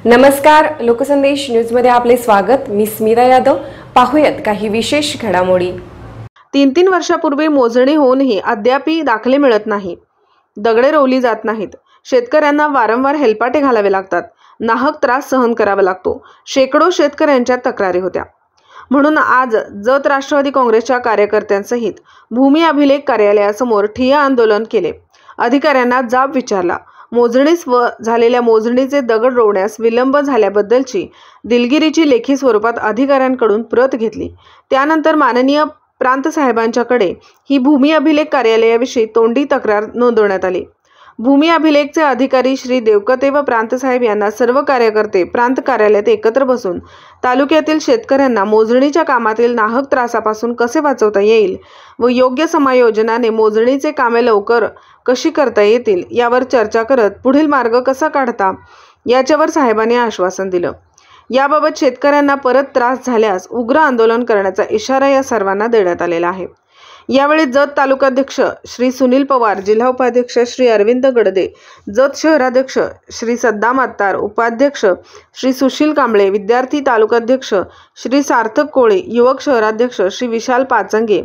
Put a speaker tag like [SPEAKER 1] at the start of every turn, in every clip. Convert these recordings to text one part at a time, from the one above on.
[SPEAKER 1] नमस्कार, लोकसंदेश न्यूजमध्ये आपले स्वागत। मी स्मिता यादव। पाहूयात काही विशेष घडामोडी।
[SPEAKER 2] 3 वर्षापूर्वी मोजणी होऊनही अद्यापही दाखले मिळत नाही। दगडे रोवली जात नाहीत। शेतकऱ्यांना वारंवार हेलपाटे घालावे लागतात। नाहक त्रास सहन करावा लागतो। शेकडो शेतकऱ्यांच्या तक्रारी होत्या। म्हणून आज जत राष्ट्रवादी काँग्रेसच्या कार्यकर्त्यांसहित भूमी अभिलेख कार्यालयासमोर ठिय्या आंदोलन केले। अधिकाऱ्यांना जाब विचारला। मोजणीस व झालेल्या मोजणीचे दगड रोवण्यास विलंब झाल्याबद्दलची दिलगिरीची लेखी स्वरूपात अधिकाऱ्यांकडून प्रत घेतली। त्यानंतर माननीय प्रांत साहेबांच्याकडे ही भूमी अभिलेख कार्यालयाविषयी तोंडी तक्रार नोंदवण्यात आली। भूमी अभिलेखचे अधिकारी श्री देवकते व प्रांत साहेब यांना सर्व कार्यकर्ते प्रांत कार्यालयात एकत्र बसून तालुक्यातील शेतकऱ्यांना मोजणीच्या कामातील नाहक त्रासापासून कसे वाचवता येईल व योग्य समायोजनाने मोजणीचे कामे लवकर कशी करता येतील यावर चर्चा करत पुढील मार्ग कसा काढता याच्यावर साहेबांनी आश्वासन दिलं। याबाबत शेतकऱ्यांना परत त्रास झाल्यास उग्र आंदोलन करण्याचा इशारा या सर्वांना देण्यात आलेला आहे। यावेळी जत तालुकाध्यक्ष श्री सुनील पवार, जिल्हा उपाध्यक्ष श्री अरविंद गडदे, जत शहराध्यक्ष श्री सद्दाम अत्तार, उपाध्यक्ष श्री सुशील कांबळे, विद्यार्थी तालुकाध्यक्ष श्री सार्थक कोळे, युवक शहराध्यक्ष श्री विशाल पाचंगे,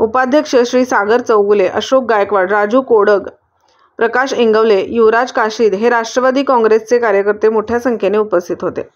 [SPEAKER 2] उपाध्यक्ष श्री सागर चौगुले, अशोक गायकवाड, राजू कोडग, प्रकाश इंगवले, युवराज काशीद हे राष्ट्रवादी काँग्रेसचे कार्यकर्ते मोठ्या संख्येने उपस्थित होते।